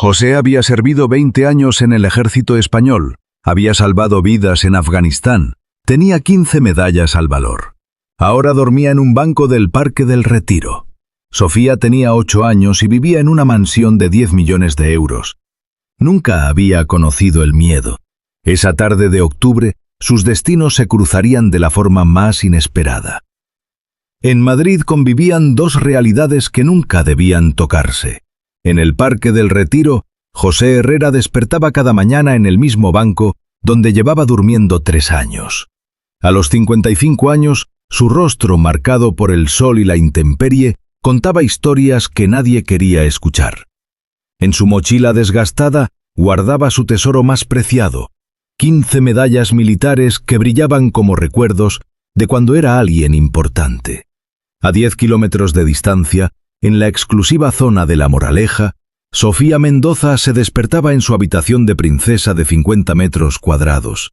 José había servido 20 años en el ejército español, había salvado vidas en Afganistán, tenía 15 medallas al valor. Ahora dormía en un banco del Parque del Retiro. Sofía tenía 8 años y vivía en una mansión de 10 millones de euros. Nunca había conocido el miedo. Esa tarde de octubre, sus destinos se cruzarían de la forma más inesperada. En Madrid convivían dos realidades que nunca debían tocarse. En el Parque del Retiro, José Herrera despertaba cada mañana en el mismo banco donde llevaba durmiendo 3 años. A los 55 años, su rostro marcado por el sol y la intemperie contaba historias que nadie quería escuchar. En su mochila desgastada guardaba su tesoro más preciado, 15 medallas militares que brillaban como recuerdos de cuando era alguien importante. A 10 kilómetros de distancia, en la exclusiva zona de La Moraleja, Sofía Mendoza se despertaba en su habitación de princesa de 50 metros cuadrados.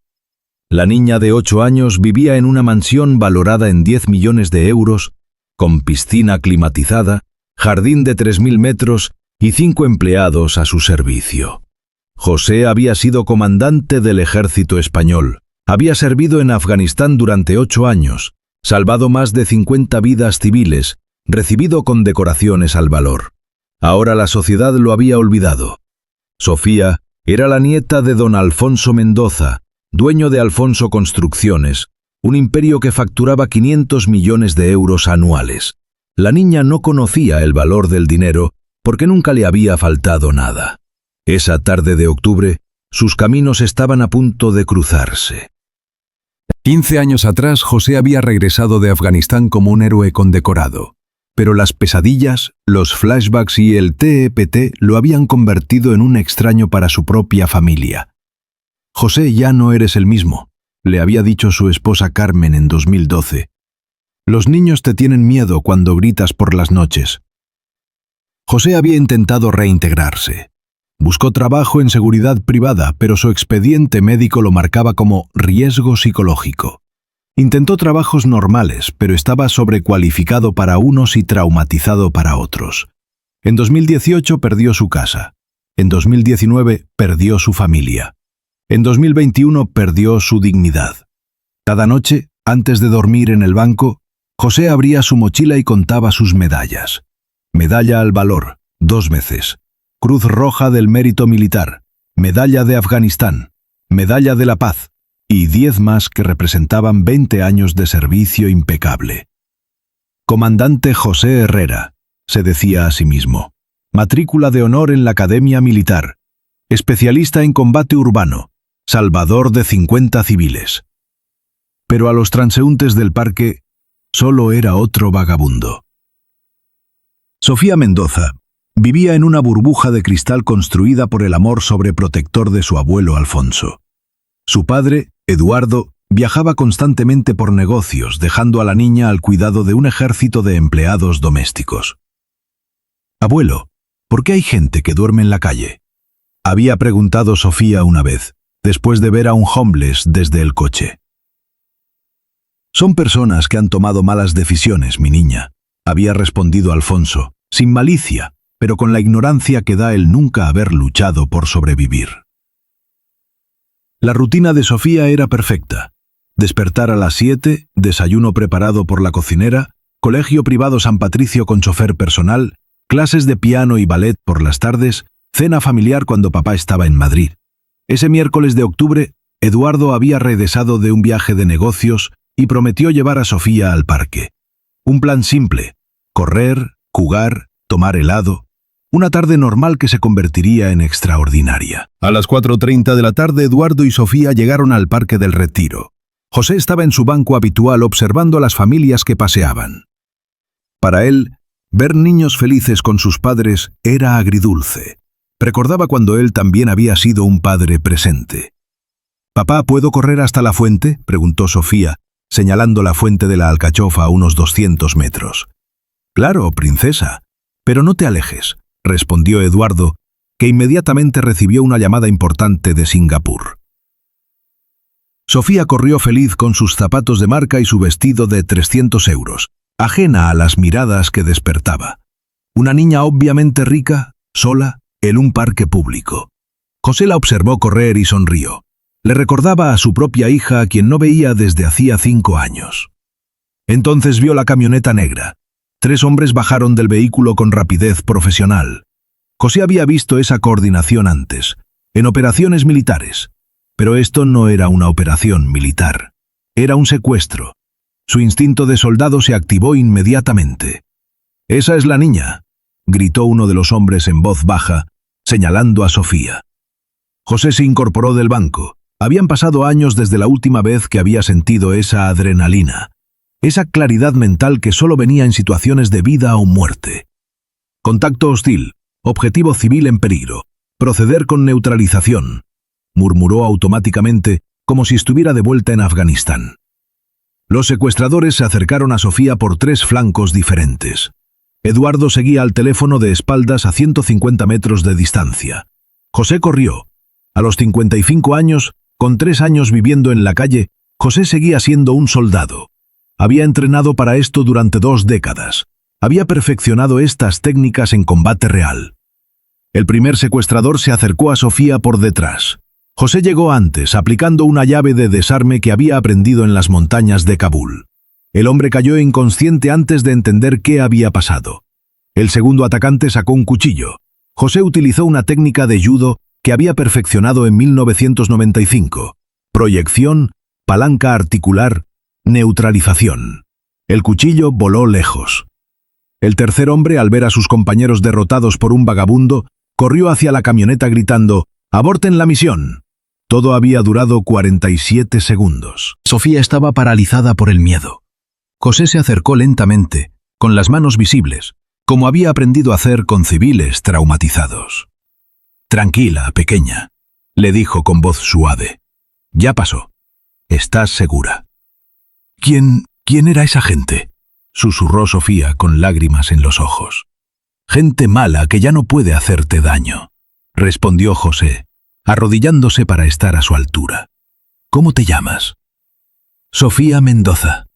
La niña de 8 años vivía en una mansión valorada en 10 millones de euros, con piscina climatizada, jardín de 3.000 metros y 5 empleados a su servicio. José había sido comandante del ejército español, había servido en Afganistán durante 8 años, salvado más de 50 vidas civiles, recibido condecoraciones al valor. Ahora la sociedad lo había olvidado. Sofía era la nieta de don Alfonso Mendoza, dueño de Alfonso Construcciones, un imperio que facturaba 500 millones de euros anuales. La niña no conocía el valor del dinero porque nunca le había faltado nada. Esa tarde de octubre, sus caminos estaban a punto de cruzarse. 15 años atrás, José había regresado de Afganistán como un héroe condecorado. Pero las pesadillas, los flashbacks y el TEPT lo habían convertido en un extraño para su propia familia. José, ya no eres el mismo, le había dicho su esposa Carmen en 2012. Los niños te tienen miedo cuando gritas por las noches. José había intentado reintegrarse. Buscó trabajo en seguridad privada, pero su expediente médico lo marcaba como riesgo psicológico. Intentó trabajos normales, pero estaba sobrecualificado para unos y traumatizado para otros. En 2018 perdió su casa. En 2019 perdió su familia. En 2021 perdió su dignidad. Cada noche, antes de dormir en el banco, José abría su mochila y contaba sus medallas. Medalla al valor, 2 veces. Cruz Roja del Mérito Militar. Medalla de Afganistán. Medalla de la Paz. Y 10 más que representaban 20 años de servicio impecable. Comandante José Herrera, se decía a sí mismo. Matrícula de honor en la Academia Militar. Especialista en combate urbano. Salvador de 50 civiles. Pero a los transeúntes del parque, solo era otro vagabundo. Sofía Mendoza vivía en una burbuja de cristal construida por el amor sobreprotector de su abuelo Alfonso. Su padre, Eduardo, viajaba constantemente por negocios, dejando a la niña al cuidado de un ejército de empleados domésticos. «Abuelo, ¿por qué hay gente que duerme en la calle?», había preguntado Sofía una vez, después de ver a un homeless desde el coche. «Son personas que han tomado malas decisiones, mi niña», había respondido Alfonso, sin malicia, pero con la ignorancia que da el nunca haber luchado por sobrevivir. La rutina de Sofía era perfecta. Despertar a las 7, desayuno preparado por la cocinera, colegio privado San Patricio con chofer personal, clases de piano y ballet por las tardes, cena familiar cuando papá estaba en Madrid. Ese miércoles de octubre, Eduardo había regresado de un viaje de negocios y prometió llevar a Sofía al parque. Un plan simple: correr, jugar, tomar helado. Una tarde normal que se convertiría en extraordinaria. A las 4:30 de la tarde, Eduardo y Sofía llegaron al Parque del Retiro. José estaba en su banco habitual observando a las familias que paseaban. Para él, ver niños felices con sus padres era agridulce. Recordaba cuando él también había sido un padre presente. «Papá, ¿puedo correr hasta la fuente?», preguntó Sofía, señalando la fuente de la Alcachofa a unos 200 metros. «Claro, princesa, pero no te alejes», respondió Eduardo, que inmediatamente recibió una llamada importante de Singapur. Sofía corrió feliz con sus zapatos de marca y su vestido de 300 euros, ajena a las miradas que despertaba. Una niña obviamente rica, sola, en un parque público. José la observó correr y sonrió. Le recordaba a su propia hija, a quien no veía desde hacía 5 años. Entonces vio la camioneta negra. 3 hombres bajaron del vehículo con rapidez profesional. José había visto esa coordinación antes, en operaciones militares. Pero esto no era una operación militar. Era un secuestro. Su instinto de soldado se activó inmediatamente. «Esa es la niña», gritó uno de los hombres en voz baja, señalando a Sofía. José se incorporó del banco. Habían pasado años desde la última vez que había sentido esa adrenalina, esa claridad mental que solo venía en situaciones de vida o muerte. «Contacto hostil, objetivo civil en peligro, proceder con neutralización», murmuró automáticamente, como si estuviera de vuelta en Afganistán. Los secuestradores se acercaron a Sofía por 3 flancos diferentes. Eduardo seguía al teléfono de espaldas a 150 metros de distancia. José corrió. A los 55 años, con 3 años viviendo en la calle, José seguía siendo un soldado. Había entrenado para esto durante 2 décadas. Había perfeccionado estas técnicas en combate real. El primer secuestrador se acercó a Sofía por detrás. José llegó antes, aplicando una llave de desarme que había aprendido en las montañas de Kabul. El hombre cayó inconsciente antes de entender qué había pasado. El segundo atacante sacó un cuchillo. José utilizó una técnica de judo que había perfeccionado en 1995. Proyección, palanca articular, neutralización. El cuchillo voló lejos. El tercer hombre, al ver a sus compañeros derrotados por un vagabundo, corrió hacia la camioneta gritando: «¡Aborten la misión!». Todo había durado 47 segundos. Sofía estaba paralizada por el miedo. José se acercó lentamente, con las manos visibles, como había aprendido a hacer con civiles traumatizados. «Tranquila, pequeña», le dijo con voz suave. «Ya pasó. ¿Estás segura?» ¿Quién era esa gente?», susurró Sofía con lágrimas en los ojos. «Gente mala que ya no puede hacerte daño», respondió José, arrodillándose para estar a su altura. «¿Cómo te llamas?» «Sofía Mendoza».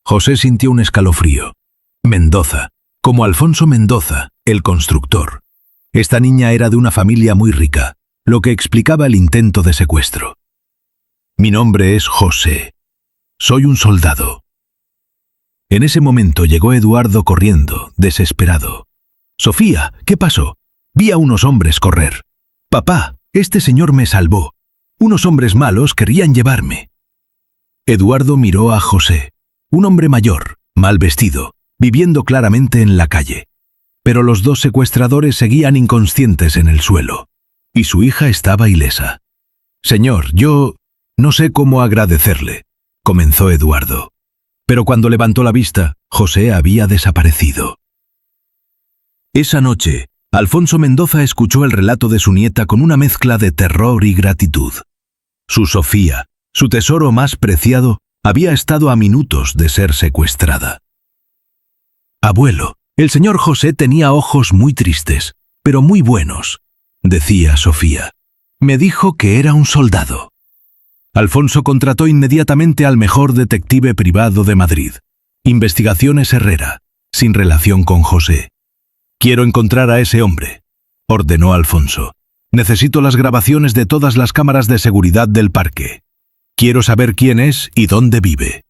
José sintió un escalofrío. Mendoza, como Alfonso Mendoza, el constructor. Esta niña era de una familia muy rica, lo que explicaba el intento de secuestro. «Mi nombre es José. Soy un soldado». En ese momento llegó Eduardo corriendo, desesperado. «Sofía, ¿qué pasó? Vi a unos hombres correr. Papá, este señor me salvó. Unos hombres malos querían llevarme». Eduardo miró a José, un hombre mayor, mal vestido, viviendo claramente en la calle. Pero los 2 secuestradores seguían inconscientes en el suelo, y su hija estaba ilesa. «Señor, yo no sé cómo agradecerle», comenzó Eduardo. Pero cuando levantó la vista, José había desaparecido. Esa noche, Alfonso Mendoza escuchó el relato de su nieta con una mezcla de terror y gratitud. Su Sofía, su tesoro más preciado, había estado a minutos de ser secuestrada. «Abuelo, el señor José tenía ojos muy tristes, pero muy buenos», decía Sofía. «Me dijo que era un soldado». Alfonso contrató inmediatamente al mejor detective privado de Madrid, Investigaciones Herrera, sin relación con José. «Quiero encontrar a ese hombre», ordenó Alfonso. «Necesito las grabaciones de todas las cámaras de seguridad del parque. Quiero saber quién es y dónde vive».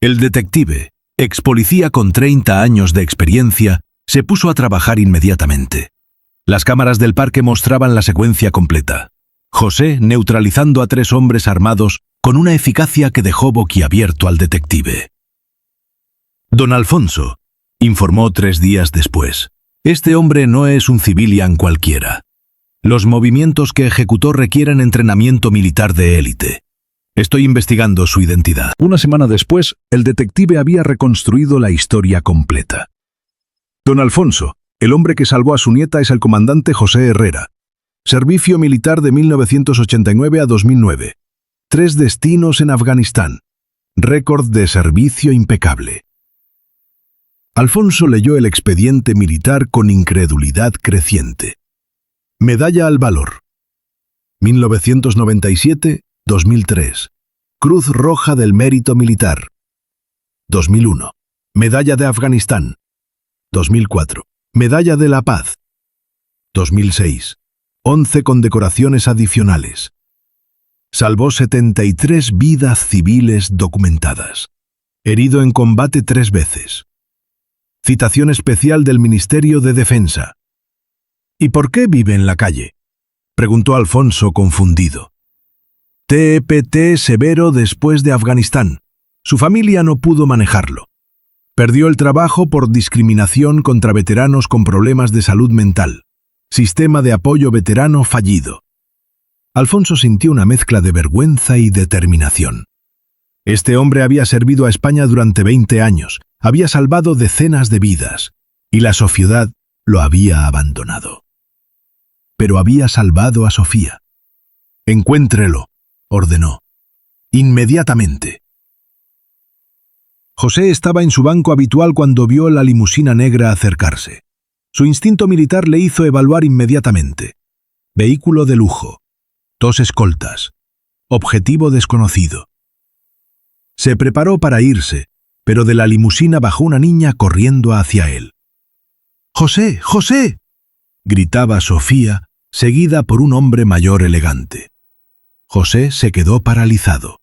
El detective, ex policía con 30 años de experiencia, se puso a trabajar inmediatamente. Las cámaras del parque mostraban la secuencia completa. José neutralizando a 3 hombres armados con una eficacia que dejó boquiabierto al detective. «Don Alfonso», informó 3 días después, «este hombre no es un civilian cualquiera. Los movimientos que ejecutó requieren entrenamiento militar de élite. Estoy investigando su identidad». Una semana después, el detective había reconstruido la historia completa. «Don Alfonso, el hombre que salvó a su nieta es el comandante José Herrera. Servicio militar de 1989 a 2009. 3 destinos en Afganistán. Récord de servicio impecable». Alfonso leyó el expediente militar con incredulidad creciente. Medalla al valor. 1997-2003. Cruz Roja del Mérito Militar. 2001. Medalla de Afganistán. 2004. Medalla de la Paz. 2006. 11 condecoraciones adicionales. Salvó 73 vidas civiles documentadas. Herido en combate 3 veces. Citación especial del Ministerio de Defensa. ¿Y por qué vive en la calle?, preguntó Alfonso confundido. TEPT severo después de Afganistán. Su familia no pudo manejarlo. Perdió el trabajo por discriminación contra veteranos con problemas de salud mental. Sistema de apoyo veterano fallido. Alfonso sintió una mezcla de vergüenza y determinación. Este hombre había servido a España durante 20 años, había salvado decenas de vidas, y la sociedad lo había abandonado. Pero había salvado a Sofía. «Encuéntrelo», ordenó. «Inmediatamente». José estaba en su banco habitual cuando vio la limusina negra acercarse. Su instinto militar le hizo evaluar inmediatamente. Vehículo de lujo. 2 escoltas. Objetivo desconocido. Se preparó para irse, pero de la limusina bajó una niña corriendo hacia él. «¡José! ¡José!», gritaba Sofía, seguida por un hombre mayor elegante. José se quedó paralizado.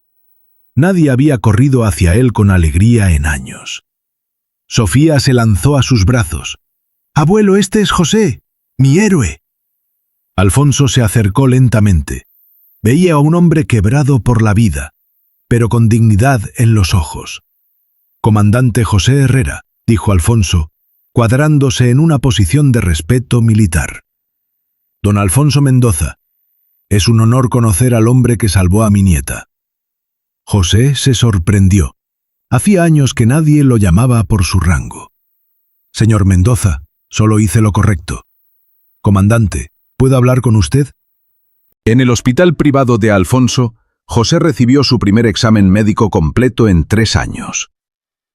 Nadie había corrido hacia él con alegría en años. Sofía se lanzó a sus brazos. «Abuelo, este es José, mi héroe». Alfonso se acercó lentamente. Veía a un hombre quebrado por la vida, pero con dignidad en los ojos. «Comandante José Herrera», dijo Alfonso, cuadrándose en una posición de respeto militar. «Don Alfonso Mendoza, es un honor conocer al hombre que salvó a mi nieta». José se sorprendió. Hacía años que nadie lo llamaba por su rango. «Señor Mendoza, solo hice lo correcto. Comandante, ¿puedo hablar con usted?». En el hospital privado de Alfonso, José recibió su primer examen médico completo en 3 años.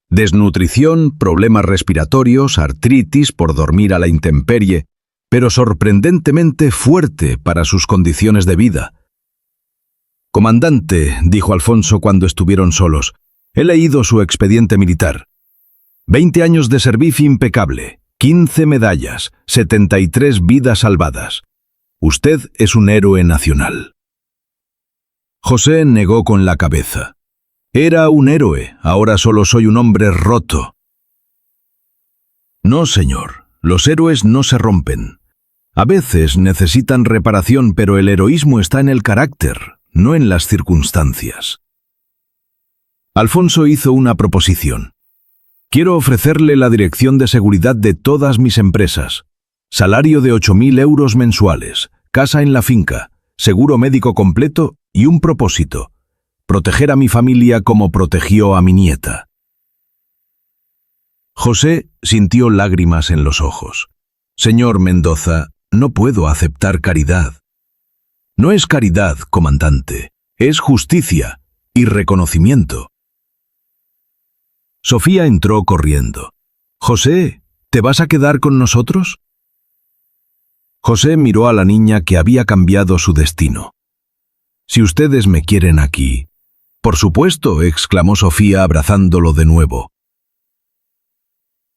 Desnutrición, problemas respiratorios, artritis por dormir a la intemperie, pero sorprendentemente fuerte para sus condiciones de vida. «Comandante», dijo Alfonso cuando estuvieron solos, «he leído su expediente militar. 20 años de servicio impecable, 15 medallas, 73 vidas salvadas. Usted es un héroe nacional». José negó con la cabeza. «Era un héroe, ahora solo soy un hombre roto». «No, señor, los héroes no se rompen. A veces necesitan reparación, pero el heroísmo está en el carácter, no en las circunstancias». Alfonso hizo una proposición. «Quiero ofrecerle la dirección de seguridad de todas mis empresas. Salario de 8.000 euros mensuales, casa en la finca, seguro médico completo y un propósito: proteger a mi familia como protegió a mi nieta». José sintió lágrimas en los ojos. «Señor Mendoza, no puedo aceptar caridad». «No es caridad, comandante, es justicia y reconocimiento». Sofía entró corriendo. «José, ¿te vas a quedar con nosotros?». José miró a la niña que había cambiado su destino. «Si ustedes me quieren aquí». «Por supuesto», exclamó Sofía abrazándolo de nuevo.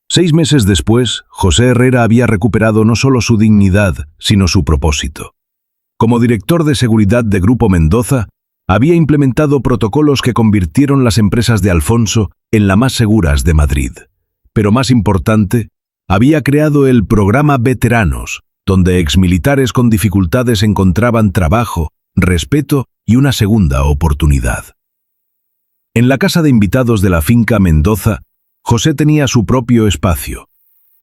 6 meses después, José Herrera había recuperado no solo su dignidad, sino su propósito. Como director de seguridad de Grupo Mendoza, había implementado protocolos que convirtieron las empresas de Alfonso en las más seguras de Madrid. Pero más importante, había creado el programa Veteranos, donde exmilitares con dificultades encontraban trabajo, respeto y una segunda oportunidad. En la casa de invitados de la finca Mendoza, José tenía su propio espacio.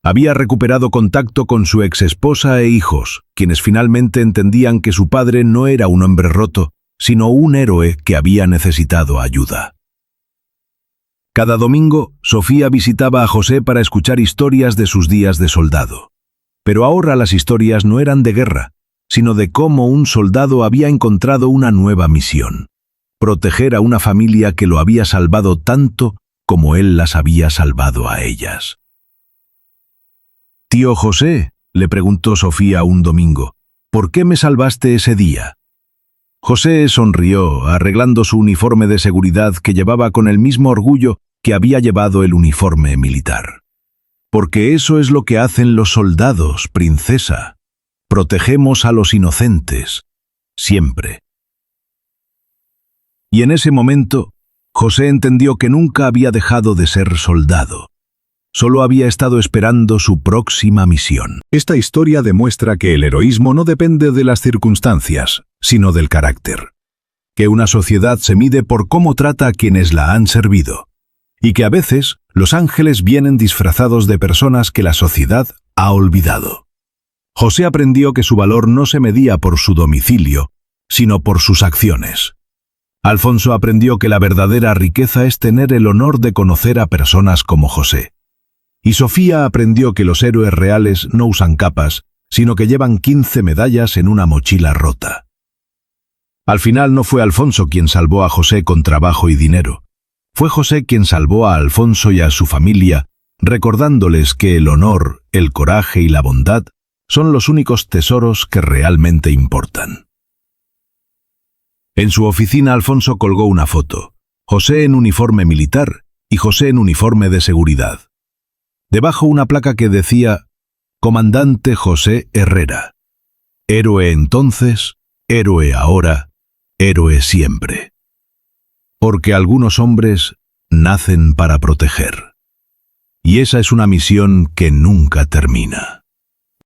Había recuperado contacto con su exesposa e hijos, quienes finalmente entendían que su padre no era un hombre roto, sino un héroe que había necesitado ayuda. Cada domingo, Sofía visitaba a José para escuchar historias de sus días de soldado. Pero ahora las historias no eran de guerra, sino de cómo un soldado había encontrado una nueva misión: proteger a una familia que lo había salvado tanto como él las había salvado a ellas. «Tío José», le preguntó Sofía un domingo, «¿por qué me salvaste ese día?». José sonrió, arreglando su uniforme de seguridad que llevaba con el mismo orgullo que había llevado el uniforme militar. «Porque eso es lo que hacen los soldados, princesa. Protegemos a los inocentes, siempre. Y en ese momento, José entendió que nunca había dejado de ser soldado. Solo había estado esperando su próxima misión. Esta historia demuestra que el heroísmo no depende de las circunstancias, sino del carácter. Que una sociedad se mide por cómo trata a quienes la han servido. Y que a veces los ángeles vienen disfrazados de personas que la sociedad ha olvidado. José aprendió que su valor no se medía por su domicilio, sino por sus acciones. Alfonso aprendió que la verdadera riqueza es tener el honor de conocer a personas como José. Y Sofía aprendió que los héroes reales no usan capas, sino que llevan 15 medallas en una mochila rota. Al final no fue Alfonso quien salvó a José con trabajo y dinero. Fue José quien salvó a Alfonso y a su familia, recordándoles que el honor, el coraje y la bondad son los únicos tesoros que realmente importan. En su oficina Alfonso colgó una foto, José en uniforme militar y José en uniforme de seguridad. Debajo una placa que decía, Comandante José Herrera. Héroe entonces, héroe ahora, héroe siempre. Porque algunos hombres nacen para proteger. Y esa es una misión que nunca termina.